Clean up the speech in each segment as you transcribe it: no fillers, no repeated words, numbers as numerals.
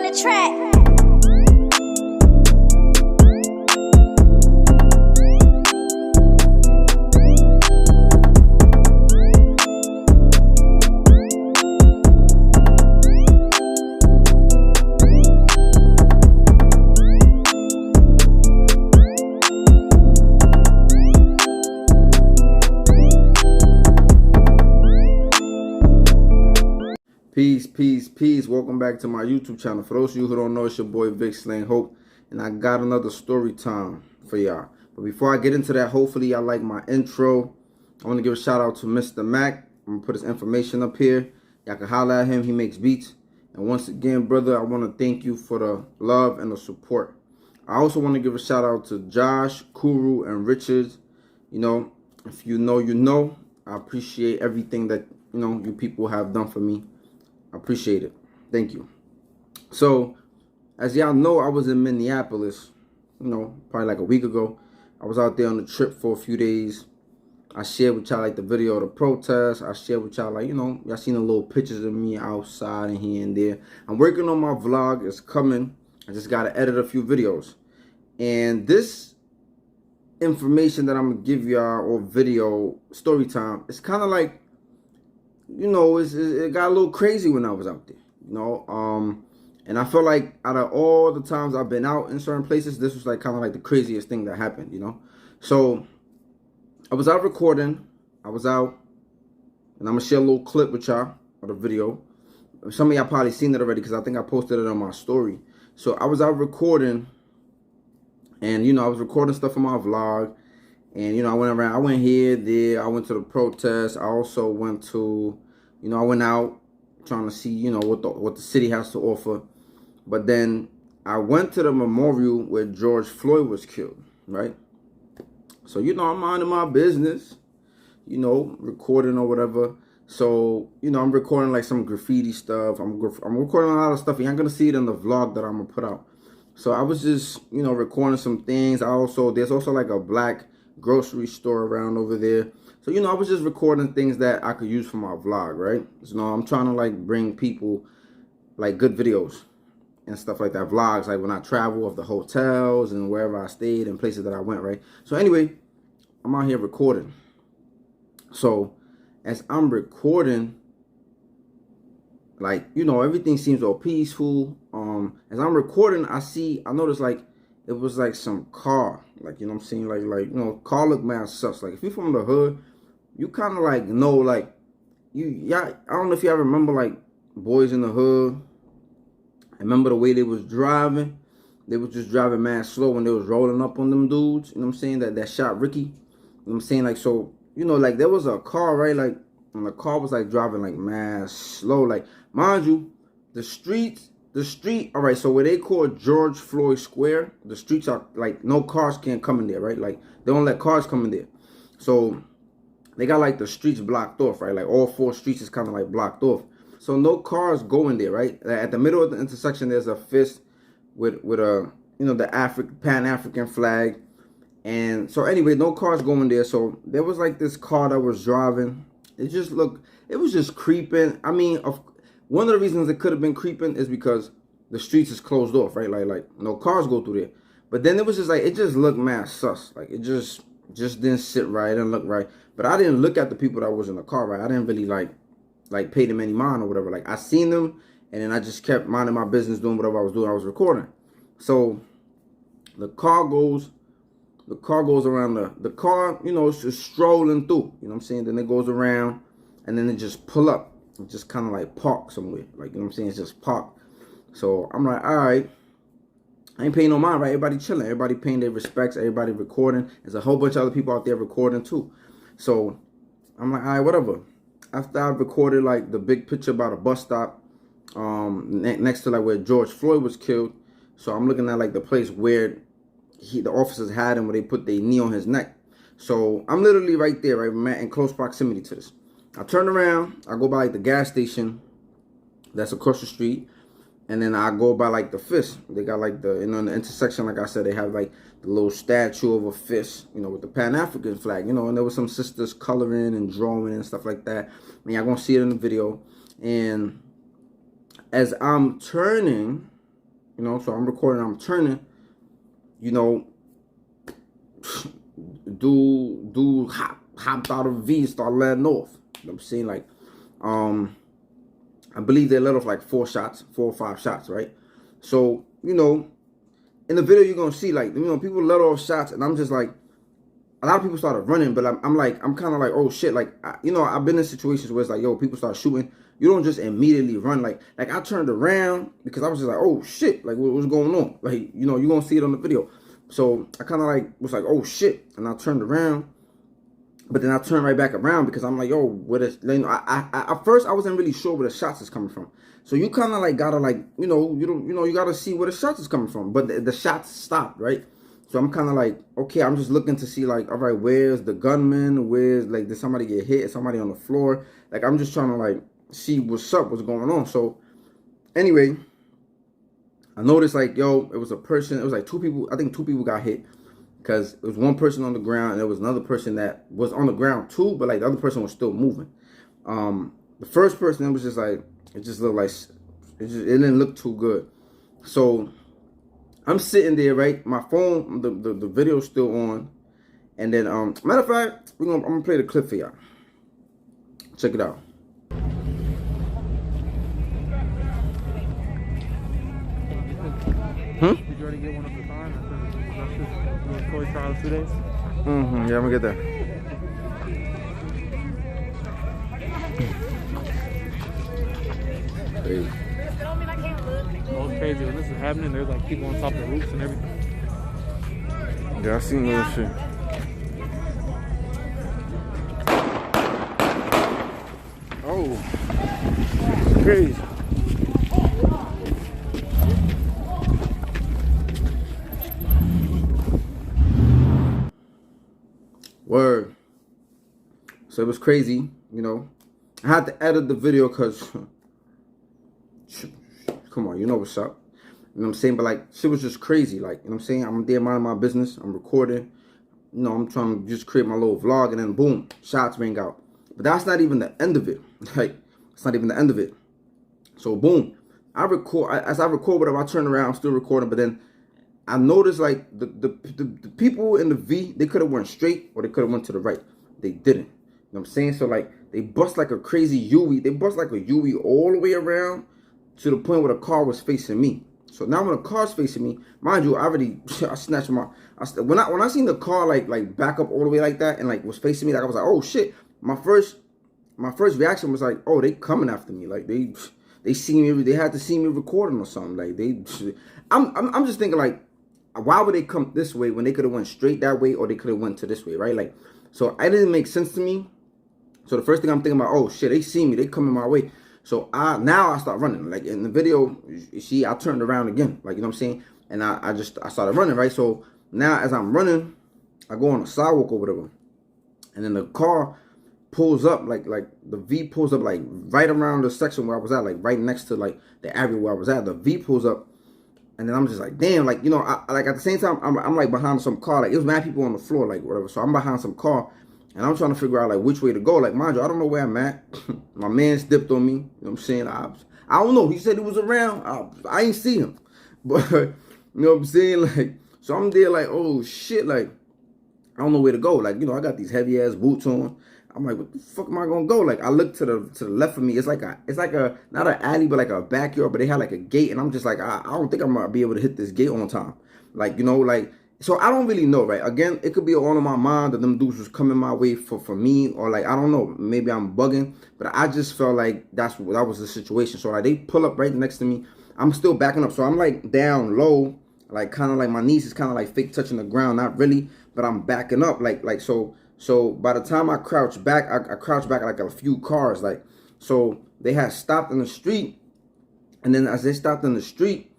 on the track. Peace. Welcome back to my YouTube channel. For those of you who don't know, it's your boy Vic Slang Hope, and I got another story time for y'all. But before I get into that, hopefully y'all like my intro. I want to give a shout out to Mr. Mac. I'm gonna put his information up here. Y'all can holler at him. He makes beats. And once again, brother, I want to thank you for the love and the support. I also want to give a shout out to Josh, Kuru, and Richards. You know, if you know, you know. I appreciate everything that you people have done for me. I appreciate it. Thank you. So, as y'all know, I was in Minneapolis, probably like a week ago. I was out there on the trip for a few days. I shared with y'all like the video of the protest. I shared with y'all like, y'all seen the little pictures of me outside and here and there. I'm working on my vlog. It's coming. I just got to edit a few videos. And this information that I'm going to give y'all, or video, story time, it's kind of like, it got a little crazy when I was out there, and I feel like out of all the times I've been out in certain places, this was like kind of like the craziest thing that happened, So I was out recording. I was out, and I'm gonna share a little clip with y'all of the video. Some of y'all probably seen it already because I think I posted it on my story. So I was out recording, and I was recording stuff for my vlog. And, I went around, I went here, there, I went to the protest. I also went to, I went out trying to see, what the city has to offer. But then I went to the memorial where George Floyd was killed, right? So, I'm minding my business, recording or whatever. So, I'm recording like some graffiti stuff. I'm recording a lot of stuff. You're not going to see it in the vlog that I'm going to put out. So I was just, recording some things. There's also like a black grocery store around over there. So, I was just recording things that I could use for my vlog, right? So, I'm trying to like bring people like good videos and stuff like that. Vlogs, like when I travel, of the hotels and wherever I stayed and places that I went, right? So anyway, I'm out here recording. So as I'm recording, like, everything seems all peaceful. As I'm recording, I noticed like it was like some car, like, what I'm saying? Like, car look mad sus. Like, if you're from the hood, you kind of like know, like, I don't know if y'all remember, like, boys in the hood. I remember the way they was driving. They was just driving mad slow when they was rolling up on them dudes, you know what I'm saying? That shot Ricky, you know what I'm saying? Like, so, like, there was a car, right? Like, and the car was, like, driving, like, mad slow. Like, mind you, the street, all right, so where they call George Floyd Square, the streets are, like, no cars can't come in there, right? Like, they don't let cars come in there. So, they got, like, the streets blocked off, right? Like, all four streets is kind of, like, blocked off. So, no cars go in there, right? At the middle of the intersection, there's a fist with a, the Pan-African flag. And so, anyway, no cars go in there. So, there was, like, this car that was driving. It was just creeping. I mean, one of the reasons it could have been creeping is because the streets is closed off, right? Like no cars go through there. But then it was just like, it just looked mad sus. Like, it just didn't sit right. It didn't look right. But I didn't look at the people that was in the car, right? I didn't really like pay them any mind or whatever. Like, I seen them, and then I just kept minding my business, doing whatever I was doing. I was recording. So the car goes around the car, it's just strolling through, you know what I'm saying? Then it goes around, and then it just pull up. It just kind of like park somewhere. Like, you know what I'm saying? It's just park. So I'm like, all right. I ain't paying no mind, right? Everybody chilling. Everybody paying their respects. Everybody recording. There's a whole bunch of other people out there recording too. So I'm like, all right, whatever. After I recorded like the big picture about a bus stop next to like where George Floyd was killed. So I'm looking at like the place where the officers had him, where they put their knee on his neck. So I'm literally right there, right, in close proximity to this. I turn around, I go by like the gas station that's across the street, and then I go by like the fist. They got like in the intersection, like I said, they have like the little statue of a fist, with the Pan-African flag, and there was some sisters coloring and drawing and stuff like that. I mean, y'all gonna see it in the video. And as I'm turning, You know, so I'm recording, I'm turning, you know, dude hopped out of V and started letting off. You know what I'm saying? Like, I believe they let off like 4 or 5 shots, right? So, you know, in the video you're gonna see, like, you know, people let off shots, and I'm just like, a lot of people started running, but I'm kind of like, oh shit, like, you know, I've been in situations where it's like, yo, people start shooting, you don't just immediately run. Like I turned around because I was just like, oh shit, like what's going on? Like, you know, you're gonna see it on the video. So I kind of like was like, oh shit, and I turned around, but then I turned right back around because I'm like, yo, what is? You know, I at first I wasn't really sure where the shots is coming from. So you kind of like gotta like, you know, you gotta see where the shots is coming from. But the shots stopped, right? So I'm kind of like, okay, I'm just looking to see like, all right, where's the gunman? Where's, like, did somebody get hit? Is somebody on the floor? Like, I'm just trying to like see what's up, what's going on. So anyway, I noticed like, yo, it was a person. It was like 2 people. I think 2 people got hit because it was 1 person on the ground and there was another person that was on the ground too, but like the other person was still moving. The first person, it was just like, it just looked like it didn't look too good. So I'm sitting there, right? My phone, the video's still on. And then, matter of fact, I'm gonna play the clip for y'all. Check it out. Did you already get one of the time? After Toy trial 2 days? Yeah, I'm gonna get that. Crazy. Most crazy when this is happening, there's like people on top of the roofs and everything. Yeah, I seen little shit. Oh, crazy. Word. So it was crazy, you know. I had to edit the video because, come on, you know what's up. You know what I'm saying? But like, shit was just crazy. Like, you know what I'm saying? I'm there minding my business. I'm recording. You know, I'm trying to just create my little vlog, and then boom, shots ring out. But that's not even the end of it. Like, it's not even the end of it. So boom, I record. As I record whatever, I turn around, I'm still recording. But then I noticed like the people in the V, they could have went straight or they could have went to the right. They didn't. You know what I'm saying? So like, they bust like a crazy U-E. They bust like a U-E all the way around to the point where the car was facing me. So now when the car's facing me, mind you, I snatched when I seen the car like back up all the way like that and like was facing me, like I was like, oh shit. My first reaction was like, oh, they coming after me. Like they see me, they had to see me recording or something. Like I'm just thinking like, why would they come this way when they could have went straight that way or they could have went to this way, right? Like, so it didn't make sense to me. So the first thing I'm thinking about, oh shit, they see me, they coming my way. So now I start running. Like in the video, you see, I turned around again. Like, you know what I'm saying? And I started running, right? So now as I'm running, I go on the sidewalk or whatever. And then the car pulls up, like the V pulls up like right around the section where I was at, like right next to like the area where I was at. The V pulls up. And then I'm just like, damn, like, you know, like at the same time, I'm like behind some car. Like, it was mad people on the floor, like whatever. So I'm behind some car. And I'm trying to figure out like which way to go. Like, mind you, I don't know where I'm at. My man's dipped on me. You know what I'm saying? I don't know. He said he was around. I ain't see him. But, you know what I'm saying? Like, so I'm there like, oh shit. Like, I don't know where to go. Like, you know, I got these heavy ass boots on. I'm like, what the fuck am I gonna go? Like, I look to the left of me. It's like a not an alley, but like a backyard. But they had like a gate, and I'm just like, I don't think I'm gonna be able to hit this gate on time. Like, you know, like, so I don't really know, right? Again, it could be all in my mind that them dudes was coming my way for me, or like, I don't know, maybe I'm bugging, but I just felt like that was the situation. So like, they pull up right next to me. I'm still backing up, so I'm like down low, like kind of like my knees is kind of like fake touching the ground, not really, but I'm backing up, like so. So by the time I crouch back, I crouch back like a few cars, like, so they had stopped in the street, and then as they stopped in the street,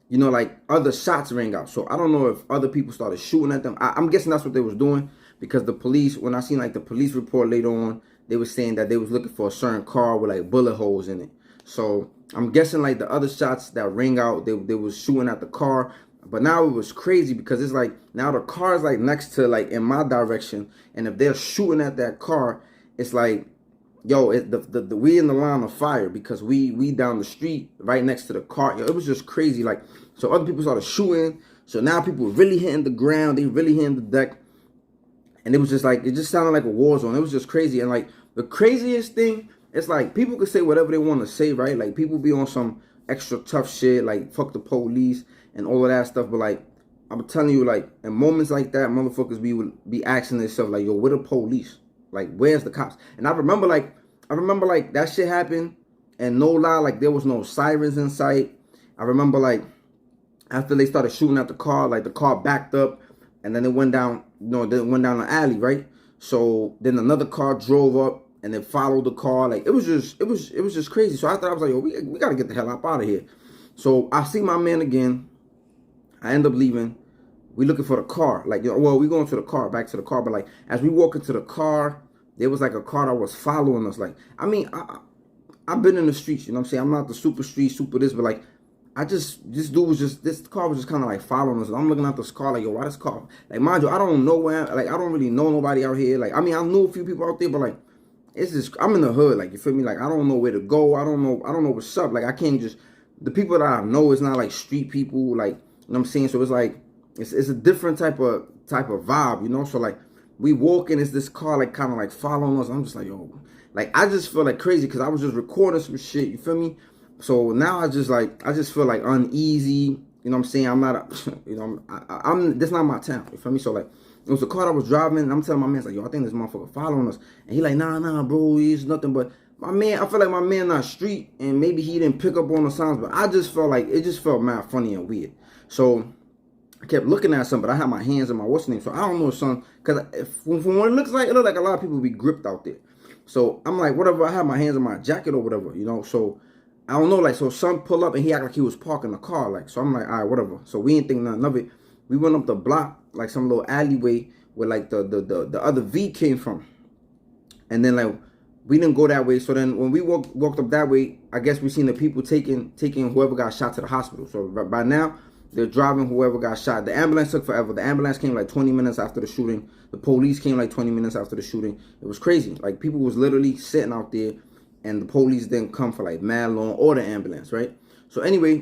you know, like other shots rang out. So I don't know if other people started shooting at them. I'm guessing that's what they was doing, because the police, when I seen like the police report later on, they were saying that they was looking for a certain car with like bullet holes in it. So I'm guessing like the other shots that rang out, they was shooting at the car. But now it was crazy because it's like, now the car is like next to like in my direction. And if they're shooting at that car, it's like, yo, we in the line of fire because we down the street right next to the car. Yo, it was just crazy. Like, so other people started shooting. So now people really hitting the ground. They really hitting the deck. And it was just like, it just sounded like a war zone. It was just crazy. And like the craziest thing, it's like people can say whatever they want to say, right? Like people be on some extra tough shit, like fuck the police and all of that stuff. But like, I'm telling you, like in moments like that, motherfuckers be asking themselves like, yo, where the police? Like, where's the cops? And I remember like that shit happened, and no lie, like there was no sirens in sight. I remember like after they started shooting at the car, like the car backed up, and then it went down, then it went down the alley, right? So then another car drove up and then followed the car. Like it was just crazy. So after I was like, yo, we gotta get the hell up out of here. So I see my man again. I end up leaving. We looking for the car. Like, well, we going to the car, back to the car. But like, as we walk into the car, there was like a car that was following us. Like, I mean, I've been in the streets, you know what I'm saying? I'm not the super street, super this, but like, this car was just kind of like following us. And I'm looking at this car like, yo, why this car? Like, mind you, I don't know where, like, I don't really know nobody out here. Like, I mean, I know a few people out there, but like, it's just, I'm in the hood, like, you feel me? Like, I don't know where to go. I don't know what's up. Like, I can't just, the people that I know, it's not like street people, like, you know what I'm saying? So it's like, it's a different type of vibe, you know? So like, we walking, it's this car like kind of like following us. I'm just like, yo, like, I just feel like crazy because I was just recording some shit, you feel me? So now I just feel like uneasy, you know what I'm saying? I'm not, you know, I'm that's not my town, you feel me? So like, it was a car I was driving, and I'm telling my man, like, yo, I think this motherfucker following us. And he like, nah, bro, he's nothing but, my man, I feel like my man not street, and maybe he didn't pick up on the signs, but I just felt like, it just felt mad funny and weird. So I kept looking at something, but I had my hands in my what's name, so I don't know son, because from what it looks like a lot of people be gripped out there. So I'm like, whatever, I have my hands in my jacket or whatever, you know, so I don't know, like, so son pull up and he act like he was parking the car, like, so I'm like, all right, whatever. So we ain't think nothing of it. We went up the block, like some little alleyway where like the other V came from. And then like, we didn't go that way. So then when we walked up that way, I guess we seen the people taking whoever got shot to the hospital. So by now, they're driving whoever got shot. The ambulance took forever. The ambulance came like 20 minutes after the shooting. The police came like 20 minutes after the shooting. It was crazy. Like people was literally sitting out there, and the police didn't come for like mad long, or the ambulance, right? So anyway,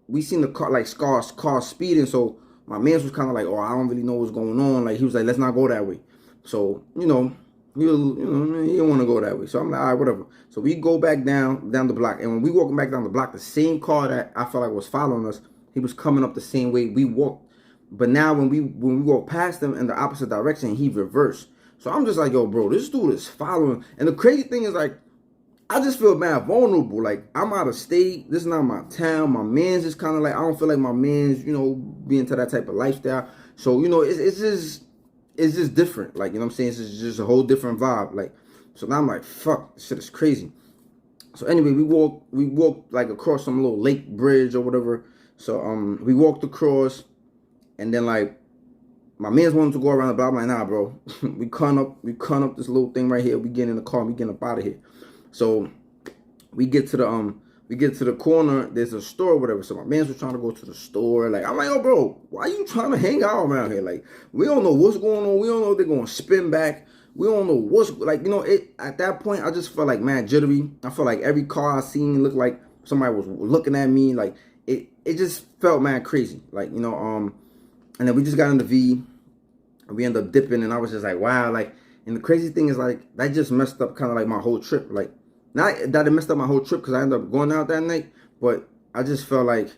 we seen the car, like car speeding. So my man was kind of like, oh, I don't really know what's going on. Like he was like, let's not go that way. So, you know, he didn't want to go that way. So I'm like, all right, whatever. So we go back down the block. And when we walking back down the block, the same car that I felt like was following us, he was coming up the same way we walked. But now when we walk past him in the opposite direction, he reversed. So I'm just like, yo, bro, this dude is following. And the crazy thing is, like, I just feel mad vulnerable. Like, I'm out of state. This is not my town. My man's just kind of like, I don't feel like my man's, you know, be into that type of lifestyle. So, you know, it's just different. Like, you know what I'm saying? It's just a whole different vibe. Like, so now I'm like, fuck, this shit is crazy. So anyway, we walked like across some little lake bridge or whatever. So we walked across, and then like my man's wanted to go around the block. I'm like, nah, bro. we cut up this little thing right here. We get in the car and we get up out of here. So we get to the corner, there's a store or whatever. So my man's was trying to go to the store. Like, I'm like, oh bro, why you trying to hang out around here? Like, we don't know what's going on. We don't know if they're gonna spin back. We don't know what's, like, you know, at that point I just felt like mad jittery. I felt like every car I seen looked like somebody was looking at me. Like it just felt mad crazy. Like, you know, and then we just got in the V and we ended up dipping, and I was just like, wow, like, and the crazy thing is, like, that just messed up kind of like my whole trip. Like, not that it messed up my whole trip because I ended up going out that night, but I just felt like,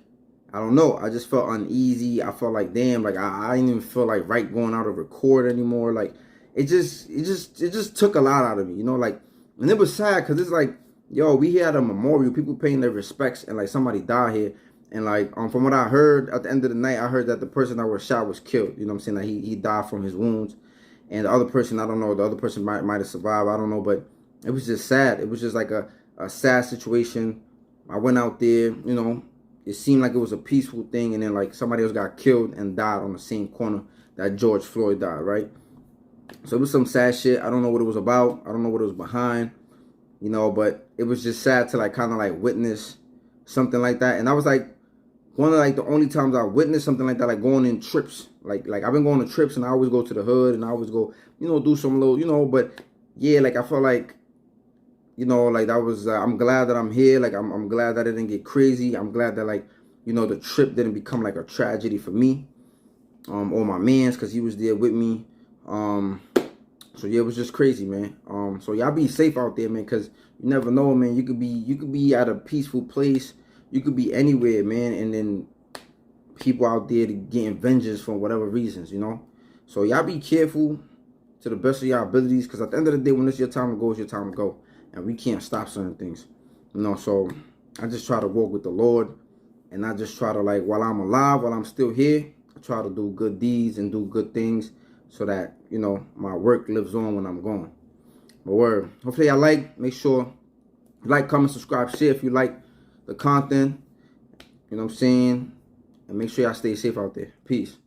I don't know, I just felt uneasy. I felt like, damn, like I didn't even feel like right going out to record anymore. Like it just took a lot out of me, you know, like, and it was sad because it's like, yo, we had a memorial, people paying their respects, and like somebody died here. And like, from what I heard at the end of the night, I heard that the person that was shot was killed. You know what I'm saying? That he died from his wounds. And the other person, I don't know, the other person might have survived. I don't know, but it was just sad. It was just like a sad situation. I went out there, you know, it seemed like it was a peaceful thing, and then like somebody else got killed and died on the same corner that George Floyd died, right? So it was some sad shit. I don't know what it was about. I don't know what it was behind, you know, but it was just sad to like kind of like witness something like that. And I was like, one of like the only times I witnessed something like that, like going in trips. Like I've been going to trips, and I always go to the hood, and I always go, you know, do some little, you know, but yeah, like I felt like you know, like that was, I'm glad that I'm here. Like, I'm glad that it didn't get crazy. I'm glad that, like, you know, the trip didn't become like a tragedy for me, or my man's, because he was there with me. So yeah, it was just crazy, man. So y'all be safe out there, man, because you never know, man. You could be at a peaceful place. You could be anywhere, man, and then people out there getting vengeance for whatever reasons, you know. So y'all be careful to the best of your abilities, because at the end of the day, when it's your time to go, it's your time to go, and we can't stop certain things, you know. So I just try to walk with the Lord, and I just try to, like, while I'm alive, while I'm still here, I try to do good deeds and do good things, so that, you know, my work lives on when I'm gone. But word, hopefully y'all like. Make sure you like, comment, subscribe, share if you like the content. You know what I'm saying? And make sure y'all stay safe out there. Peace.